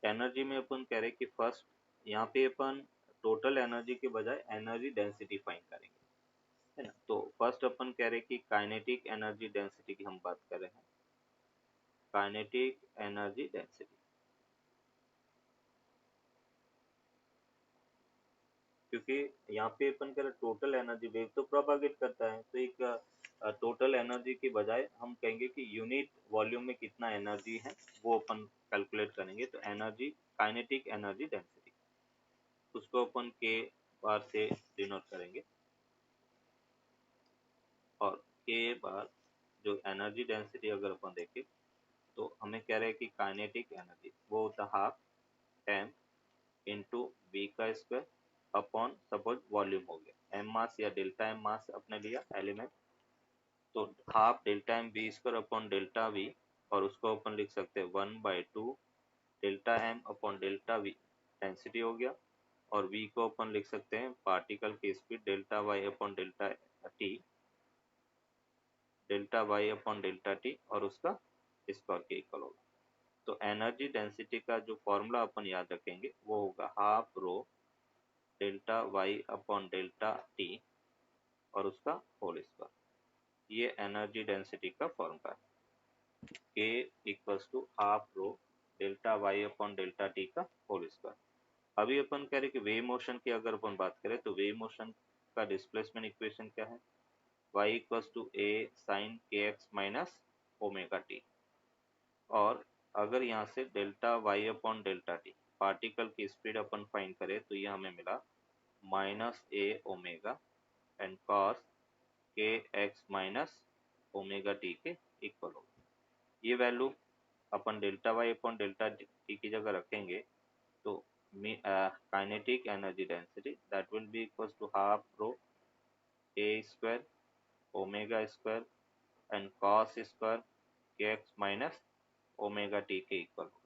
Energy में अपन कह रहे कि फर्स्ट यहाँ पे अपन टोटल एनर्जी के बजाय एनर्जी डेंसिटी फाइंड करेंगे, है ना। तो फर्स्ट अपन कह रहे कि काइनेटिक एनर्जी डेंसिटी की हम बात कर रहे हैं, काइनेटिक एनर्जी डेंसिटी। क्योंकि यहाँ पे अपन कह रहे टोटल एनर्जी, वेव तो प्रोपागेट करता है, तो एक टोटल एनर्जी के बजाय हम कहेंगे कि यूनिट वॉल्यूम में कितना एनर्जी है वो अपन कैलकुलेट करेंगे। तो एनर्जी, काइनेटिक एनर्जी डेंसिटी, उसको अपन के बार से डिनोट करेंगे। और के बार जो एनर्जी डेंसिटी अगर अपन देखें तो हमें कह रहे हैं कि काइनेटिक एनर्जी वो होता है हाफ एम इंटू वी का स्क्वायर अपॉन सपोज वॉल्यूम हो गया एम मास या डेल्टा एम मास अपने लिया एलिमेंट, तो half delta m v square upon delta v, और उसको अपन लिख सकते हैं 1/2 delta m upon delta v density हो गया, और वी को अपन लिख सकते हैं पार्टिकल की speed delta Y upon delta t, delta Y upon delta t, और उसका स्क्वायर के इक्वल होगा। तो एनर्जी डेंसिटी का जो फॉर्मूला अपन याद रखेंगे वो होगा half rho delta Y upon delta t और उसका होल स्क्वायर। ये एनर्जी डेंसिटी का फॉर्मूला है, k equals to half rho delta Y upon delta t का होल स्क्वायर। अभी अपन कह रहे कि वेव मोशन की अगर अपन बात करें तो वेव मोशन का डिस्प्लेसमेंट इक्वेशन क्या है, y equals to A sine के एक्स माइनस ओमेगा टी, और अगर यहाँ से delta Y upon delta T particle की स्पीड अपन फाइंड करें तो ये हमें मिला minus A omega and cos के एक्स माइनस ओमेगा टी के इक्वल होगा। ये वैल्यू अपन delta Y upon delta T की जगह रखेंगे तो kinetic energy density that will B equal to half rho A square omega square and cos square के एक्स माइनस ओमेगा टी के इक्वल होगा।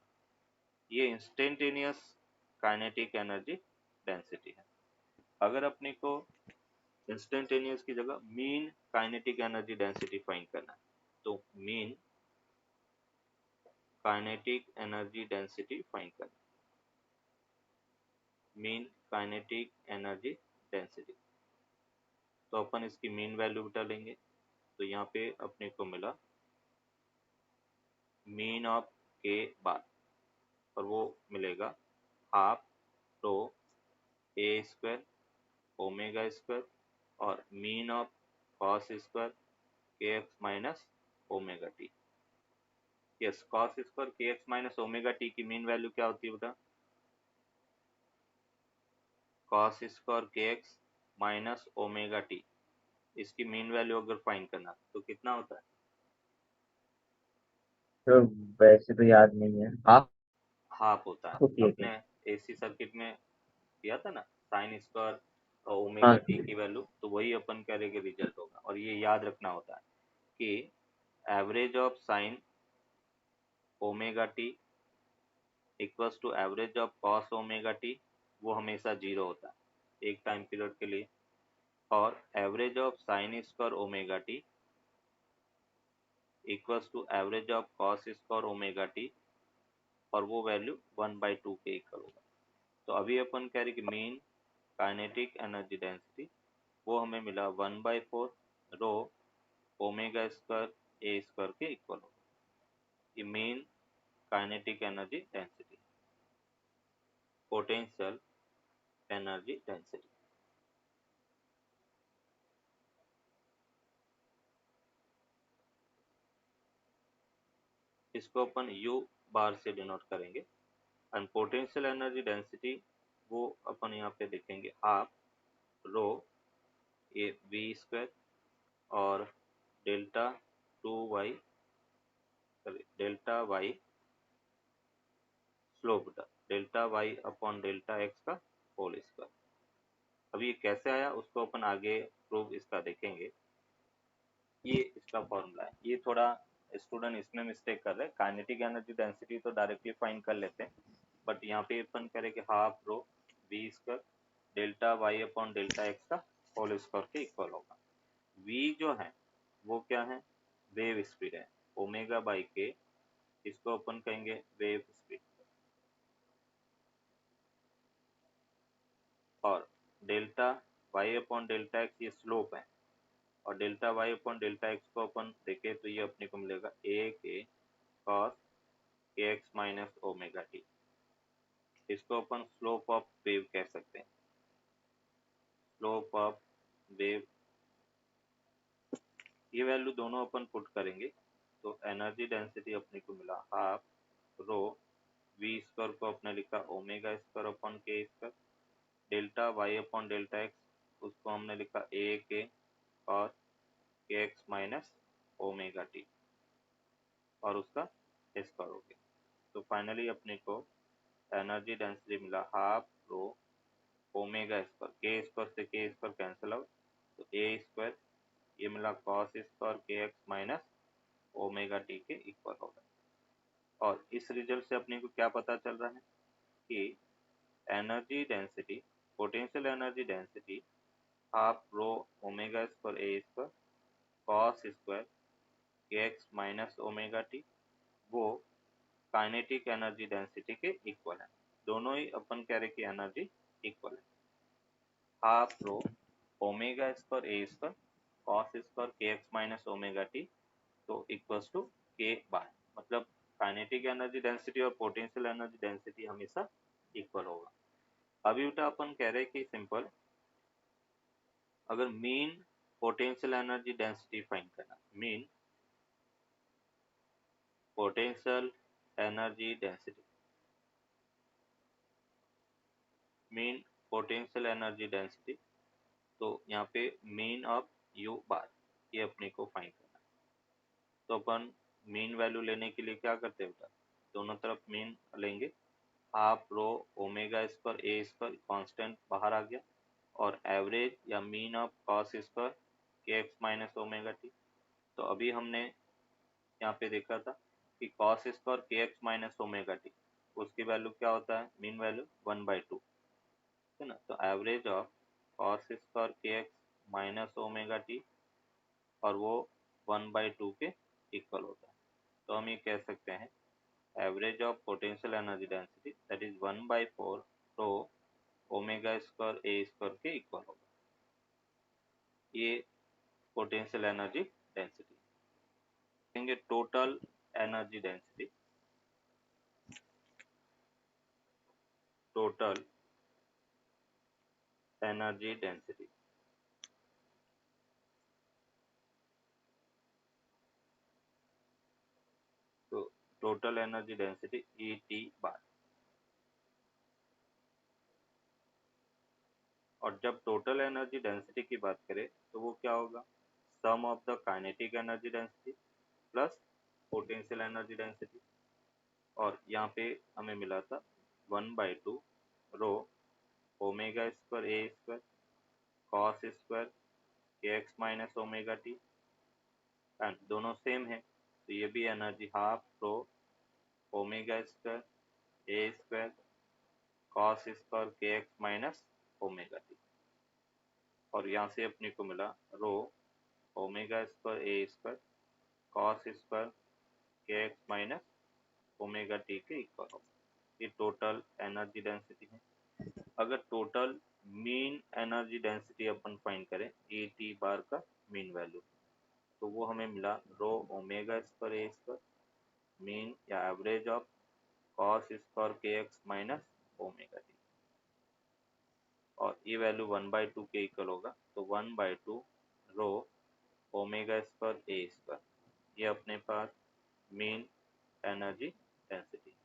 ये इंस्टेंटेनियस काइनेटिक एनर्जी डेंसिटी है। अगर अपने को इंस्टेंटेनियस की जगह mean kinetic energy density find करना है तो mean kinetic energy density find करना, मीन काइनेटिक एनर्जी डेंसिटी, तो अपन इसकी मीन वैल्यू डालेंगे तो यहाँ पे अपने को मिला मीन ऑफ के बार, और वो मिलेगा हाफ रो ए स्क्वायर ओमेगा स्क्वायर और मीन ऑफ कॉस स्क्वायर के x minus omega T. Yes, cos square के एक्स माइनस ओमेगा टी की मीन वैल्यू क्या होती है बेटा, कॉस स्क्वायर के एक्स माइनस ओमेगा टी, इसकी मीन वैल्यू अगर फाइंड करना तो कितना होता है, तो वैसे तो याद नहीं है, हाफ हाफ होता है। होती है क्या? अपने एसी सर्किट में किया था ना साइन स्क्वायर और हाँ ओमेगा टी की वैल्यू, तो वही अपन करेंगे रिजल्ट होगा। और ये याद रखना होता है कि average of sine omega t equals to average of cos omega T, वो हमेशा जीरो होता है एक टाइम पीरियड के लिए, और average of sine square omega t equals to average of cos square omega T, और वो वैल्यू 1/2 के इक्वल होगा। तो अभी अपन कह रहे कि मीन काइनेटिक एनर्जी डेंसिटी वो हमें मिला 1/4 rho omega square A square के इक्वल होगा। ये main kinetic energy density, potential energy density. इसको अपन U बार से डिनोट करेंगे। एंड पोटेंशियल एनर्जी डेंसिटी वो अपन यहाँ पे लिखेंगे half rho A V square और delta 2y delta Y slope delta Y upon delta x का होल स्क्वायर। अभी ये कैसे आया उसको अपन आगे प्रूव इसका देखेंगे। ये इसका फॉर्मूला है। ये थोड़ा स्टूडेंट इसमें मिस्टेक कर रहे हैं, काइनेटिक एनर्जी डेंसिटी तो डायरेक्टली फाइंड कर लेते हैं, बट यहाँ पे अपन करें कि half rho we square delta Y upon delta x का होल स्क्वायर के इक्वल होगा। वी जो है वो क्या है, वेव स्पीड है, ओमेगा बाई के इसको अपन कहेंगे wave speed. Delta Y upon delta x ये स्लोप है, और delta Y upon delta x को अपन देखें तो ये अपने को मिलेगा ए के कॉस के एक्स माइनस ओमेगा टी। इसको अपन स्लोप ऑफ वेव कह सकते हैं, स्लोप ऑफ वेव। ये वैल्यू दोनों अपन पुट करेंगे तो एनर्जी डेंसिटी अपने को मिला हाफ रो वी स्क्वायर को अपने लिखा omega square upon k square, delta Y upon delta x उसको हमने लिखा ए के और के एक्स माइनस ओमेगा टी और उसका स्क्वायर हो गया। तो फाइनली अपने को एनर्जी डेंसिटी मिला हाफ रो ओमेगा स्क्वायर, के स्क्वायर से के स्क्वायर कैंसिल आउट तो ए स्क्वायर, ये मिला कॉस स्क्वायर के एक्स माइनस ओमेगा टी के इक्वल होगा। और इस रिजल्ट से अपने को क्या पता चल रहा है कि energy density, potential energy density half rho omega square A square cos square के एक्स माइनस ओमेगा टी वो काइनेटिक एनर्जी डेंसिटी के इक्वल है। दोनों ही अपन कह रहे कि एनर्जी इक्वल है। Half rho omega square A square cos square के एक्स माइनस ओमेगा टी तो इक्वल्स टू के बार, मतलब काइनेटिक एनर्जी डेंसिटी और पोटेंशियल एनर्जी डेंसिटी हमेशा इक्वल होगा। अभी बेटा अपन कह रहे हैं कि सिंपल, अगर mean potential energy density find करना, mean potential energy density, mean potential energy density, तो यहाँ पे मीन ऑफ यू बार ये अपने को फाइंड करना है। तो अपन मीन वैल्यू लेने के लिए क्या करते हैं बेटा, दोनों तरफ मीन लेंगे, half rho omega square A square constant बाहर आ गया और एवरेज या मीन ऑफ कॉस स्क्वायर के एक्स माइनस ओमेगा टी। तो अभी हमने यहाँ पे देखा था कि कॉस स्क्वायर के एक्स माइनस ओमेगा टी उसकी वैल्यू क्या होता है, मीन वैल्यू 1/2 है ना। तो एवरेज ऑफ कॉस स्क्वायर के एक्स माइनस ओमेगा टी और वो 1/2 के इक्वल होता है। तो हम ये कह सकते हैं average of potential energy density that is 1/4 rho omega square A square के इक्वल होगा। ये पोटेंशियल एनर्जी डेंसिटी। देखेंगे total energy density, total energy density, तो total energy density E T bar. और जब टोटल एनर्जी डेंसिटी की बात करें तो वो क्या होगा, sum of the kinetic energy density plus potential energy density. और यहाँ पे हमें मिला था 1/2 rho omega square A square cos square के x minus omega T, and दोनों सेम है तो ये भी energy half rho omega square A square cos square के एक्स माइनस ओमेगा टी। और यहाँ से अपने को मिला rho omega square A square cos square के एक्स माइनस ओमेगा टी के इक्वल होगा। ये टोटल एनर्जी डेंसिटी है। अगर टोटल मीन एनर्जी डेंसिटी अपन फाइंड करें ए टी बार का मीन वैल्यू, तो वो हमें मिला rho omega square A square mean या एवरेज ऑफ कॉस स्क्वायर के एक्स माइनस ओमेगा टी, और ये वैल्यू 1/2 के इक्वल होगा तो 1/2 rho omega square A square, ये अपने पास मीन एनर्जी डेंसिटी।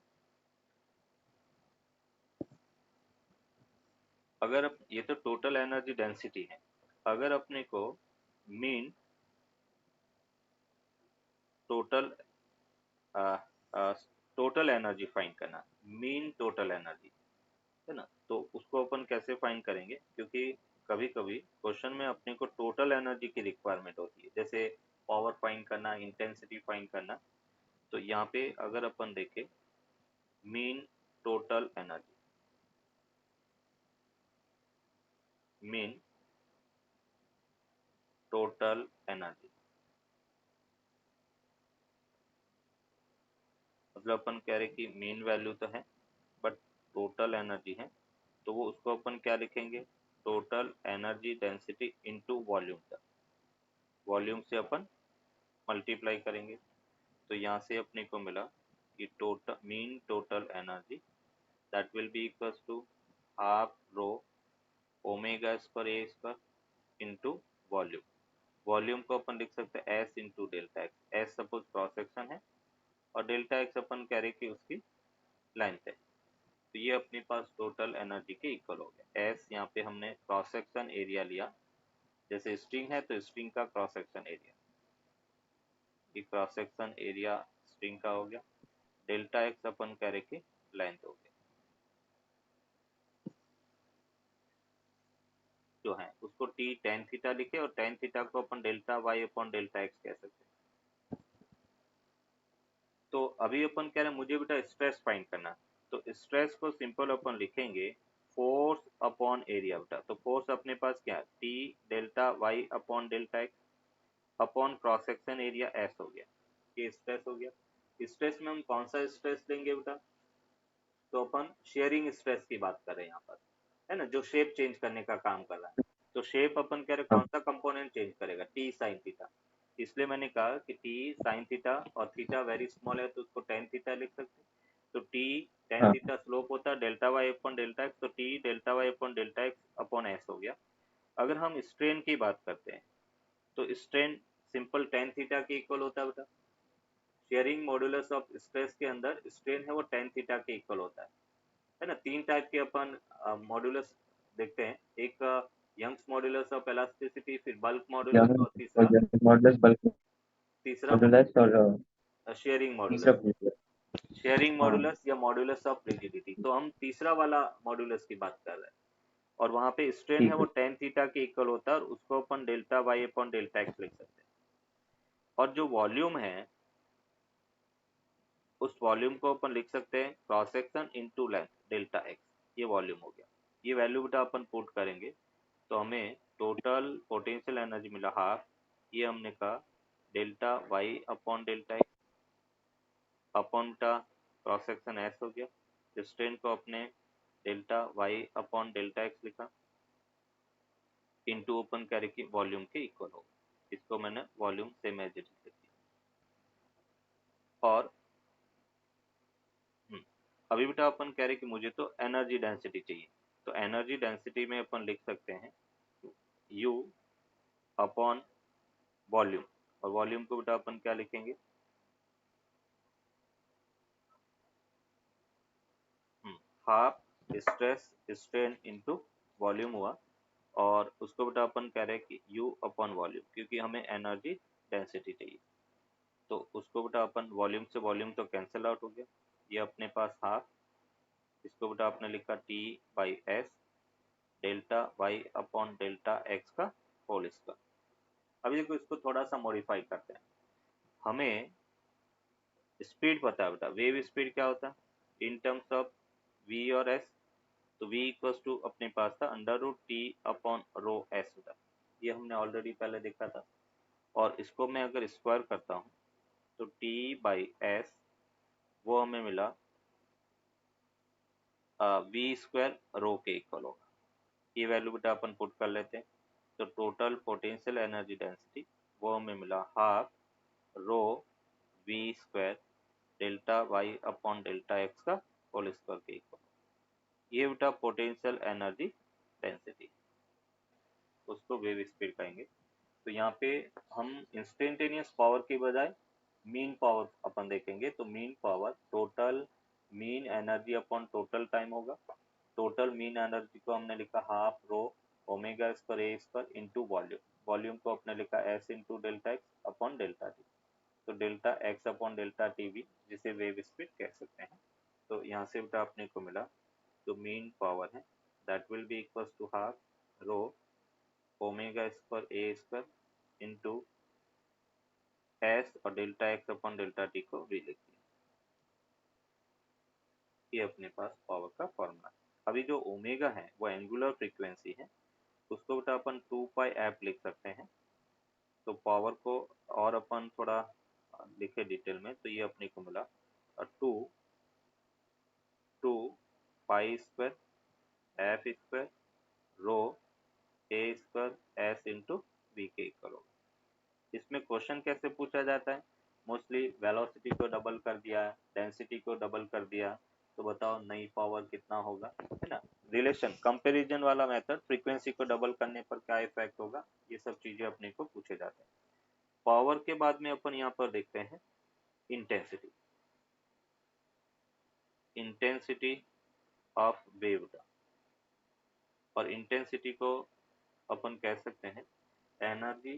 अगर ये तो टोटल एनर्जी डेंसिटी है, अगर अपने को mean total total energy find करना, मीन टोटल एनर्जी है ना, तो उसको अपन कैसे फाइंड करेंगे, क्योंकि कभी कभी क्वेश्चन में अपने को टोटल एनर्जी की रिक्वायरमेंट होती है, जैसे पावर फाइंड करना, इंटेंसिटी फाइंड करना। तो यहाँ पे अगर अपन देखें mean total energy, mean total energy, मतलब अपन कह रहे कि मीन वैल्यू तो है बट टोटल एनर्जी है, तो वो उसको अपन क्या लिखेंगे, total energy density into volume था, वॉल्यूम से अपन मल्टीप्लाई करेंगे। तो यहाँ से अपने को मिला कि total mean total energy that will be equals to half rho omega square A square into volume. Volume को अपन लिख सकते हैं S into delta X, S suppose cross section है और डेल्टा एक्स अपन कह रहे कि उसकी लेंथ है। तो ये अपने पास टोटल एनर्जी के इक्वल हो गया। एस यहाँ पे हमने क्रॉस सेक्शन एरिया लिया, जैसे स्ट्रिंग है तो स्ट्रिंग का क्रॉस सेक्शन एरिया, ये क्रॉस सेक्शन एरिया स्ट्रिंग का हो गया। डेल्टा एक्स अपन कह रहे कि लेंथ हो गया, जो है उसको टी टेन थीटा लिखे और टेन थीटा को अपन delta Y upon delta X कह सकते हैं। तो अभी अपन कह रहे हैं मुझे बेटा स्ट्रेस फाइंड करना, तो स्ट्रेस को सिंपल अपन लिखेंगे फोर्स अपॉन एरिया बेटा। तो फोर्स अपने पास क्या है, T delta Y upon delta X upon cross section area S हो गया, ये स्ट्रेस हो गया। स्ट्रेस में हम कौन सा स्ट्रेस लेंगे बेटा, तो अपन शेयरिंग स्ट्रेस की बात कर रहे हैं यहाँ पर, है ना, जो शेप चेंज करने का काम कर रहा है। तो शेप अपन कह रहे हाँ, कौन सा कंपोनेंट चेंज करेगा, टी साइन थीटा। इसलिए मैंने कहा कि टी साइन थीटा और थीटा वेरी स्मॉल है तो उसको टेन थीटा लिख सकते हैं। तो टी टेन हाँ, थीटा स्लोप होता है delta Y upon delta X, तो T delta Y upon delta X upon S हो गया। अगर हम स्ट्रेन की बात करते हैं तो स्ट्रेन सिंपल टेन थीटा के इक्वल होता है बेटा। शेयरिंग मॉड्यूलस ऑफ स्ट्रेस के अंदर स्ट्रेन है वो टेन थीटा के इक्वल होता है ना। तीन टाइप के अपन मॉड्यूलस देखते हैं, एक यंग्स मॉड्यूलस ऑफ इलास्टिसिटी, फिर बल्क मॉड्यूलस यंग और तीसरा मॉडुलस, बल्क तीसरा मॉडुलस और शेयरिंग तीसरा मॉड्यूलस, पूछ शेयरिंग हाँ, मॉड्यूलस या मॉड्यूलस ऑफ रिजिडिटी। तो हम तीसरा वाला मॉड्यूलस की बात कर रहे हैं और वहां पे स्ट्रेन है ठीक वो है। टेन थीटा के इक्वल होता है और उसको अपन delta Y upon delta X लिख सकते हैं। और जो वॉल्यूम है उस वॉल्यूम को अपन लिख सकते हैं cross section into length delta x, ये वॉल्यूम हो गया। ये वैल्यू बेटा अपन पुट करेंगे तो हमें टोटल पोटेंशियल एनर्जी मिला हाफ, ये हमने कहा delta Y upon delta X upon का क्रॉस सेक्शन एस हो गया। स्ट्रेन को अपने delta Y upon delta X लिखा इनटू ओपन करे कि वॉल्यूम के इक्वल हो, इसको मैंने वॉल्यूम से मेजर लिख दिया। और अभी बेटा अपन कह रहे कि मुझे तो एनर्जी डेंसिटी चाहिए, तो एनर्जी डेंसिटी में अपन लिख सकते हैं यू अपॉन वॉल्यूम, और वॉल्यूम को बेटा अपन क्या लिखेंगे, half stress strain into volume हुआ। और उसको बेटा अपन कह रहे हैं कि यू अपॉन वॉल्यूम, क्योंकि हमें एनर्जी डेंसिटी चाहिए। तो उसको बेटा अपन वॉल्यूम से वॉल्यूम तो कैंसिल आउट हो गया, ये अपने पास हाफ, इसको बेटा आपने लिखा T by S delta Y upon delta x का होल स्क्वायर। अभी देखो इसको थोड़ा सा मॉडिफाई करते हैं। हमें स्पीड पता है बेटा, वेव स्पीड क्या होता है इन टर्म्स ऑफ वी और एस। तो v इक्वल्स टू अपने पास था under root T upon rho S होता, ये हमने ऑलरेडी पहले देखा था। और इसको मैं अगर स्क्वायर करता हूँ तो t बाई एस वो हमें मिला वी स्क्वायर रो के इक्वल होगा। ये वैल्यू बेटा अपन पुट कर लेते हैं। तो टोटल पोटेंशियल एनर्जी डेंसिटी वो हमें मिला half rho we square delta Y upon delta x का होल स्क्वायर के इक्वल। ये बेटा पोटेंशियल एनर्जी डेंसिटी, उसको वेव स्पीड कहेंगे। तो यहाँ पे हम इंस्टेंटेनियस पावर की बजाय मीन पावर अपन देखेंगे। तो mean power total mean energy upon total time होगा। टोटल मीन एनर्जी को हमने लिखा half rho omega square A square into volume, volume को अपने लिखा S into delta X upon delta T. तो delta X upon delta T भी जिसे वेव स्पीड कह सकते हैं। तो यहाँ से बेटा अपने को मिला जो मीन पावर है that will be equals to half rho omega square A square into S और delta X upon delta T को भी लिख दिया। ये अपने पास पावर का फॉर्मूला है। अभी जो ओमेगा है वो एंगुलर फ्रीक्वेंसी है, उसको बेटा अपन 2 पाई एफ लिख सकते हैं। तो पावर को और अपन थोड़ा लिखे डिटेल में, तो ये अपने को मिला two two pi square F square rho ए स्क्वायर एस इंटू वी के इक्वल होगा। इसमें क्वेश्चन कैसे पूछा जाता है, मोस्टली वेलोसिटी को डबल कर दिया, डेंसिटी को डबल कर दिया, तो बताओ नई पावर कितना होगा, है ना। रिलेशन कंपैरिजन वाला मेथड, फ्रीक्वेंसी को डबल करने पर क्या इफेक्ट होगा, ये सब चीजें अपने को पूछे जाते हैं। पावर के बाद में अपन यहाँ पर देखते हैं इंटेंसिटी, इंटेंसिटी ऑफ वेव। और इंटेंसिटी को अपन कह सकते हैं energy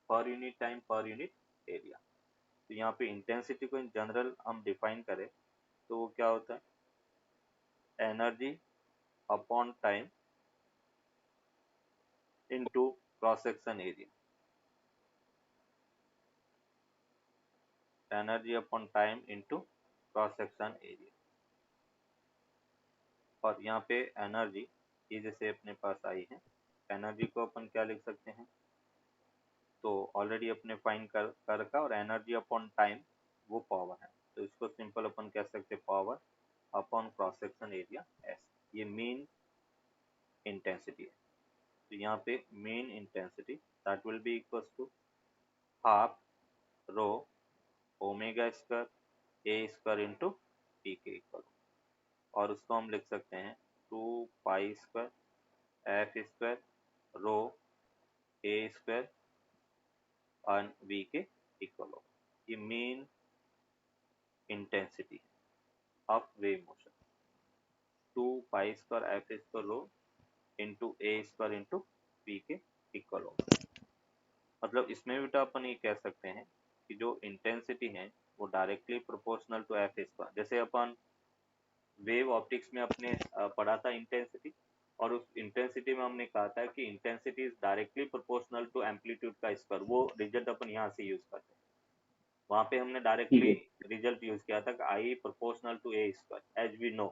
per unit time per unit area. तो यहाँ पे इंटेंसिटी को इन जनरल हम डिफाइन करें तो वो क्या होता है, energy upon time into cross section area, energy upon time into cross section area. और यहाँ पे एनर्जी ये जैसे अपने पास आई है, एनर्जी को अपन क्या लिख सकते हैं, तो ऑलरेडी अपने फाइंड कर रखा, और एनर्जी अपॉन टाइम वो पावर है, तो इसको सिंपल अपन कह सकते हैं power upon cross section area S. ये मीन इंटेंसिटी है। तो यहाँ पे mean intensity that will be equals to half rho omega square A square into P के इक्वल, और उसको हम लिख सकते हैं 2 pi square F square rho ए स्क्वायर और वी के इक्वल होगा। ये mean intensity of wave motion, 2 pi square F square rho into A square into V के इक्वल होगा। मतलब इसमें भी तो अपन ये कह सकते हैं कि जो इंटेंसिटी है वो directly proportional to F square. जैसे अपन वेव ऑप्टिक्स में अपने पढ़ा था इंटेंसिटी, और उस इंटेंसिटी में हमने कहा था कि intensity is directly proportional to amplitude का स्क्वायर। वो रिजल्ट अपन यहाँ से यूज करते हैं, वहां पे हमने ठीक डायरेक्टली है। रिजल्ट यूज किया था कि I proportional to A square as we know.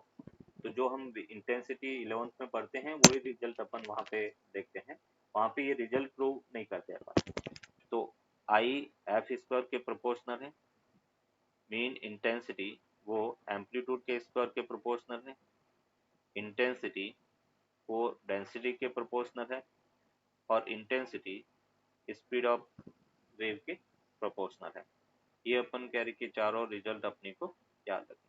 तो जो हम इंटेंसिटी 11th में पढ़ते हैं वही रिजल्ट अपन वहां पे देखते हैं, वहां पे ये रिजल्ट प्रूव नहीं करते अपन। तो आई एफ स्क्वायर के प्रोपोर्शनल है, मीन इंटेंसिटी वो एम्पलीट्यूड के स्क्वायर के प्रोपोर्शनल है, इंटेंसिटी वो डेंसिटी के प्रोपोर्शनल है, और इंटेंसिटी स्पीड ऑफ वेव के प्रोपोर्शनल है। ये अपन कह रहे कि चारों रिजल्ट अपने को याद रखें।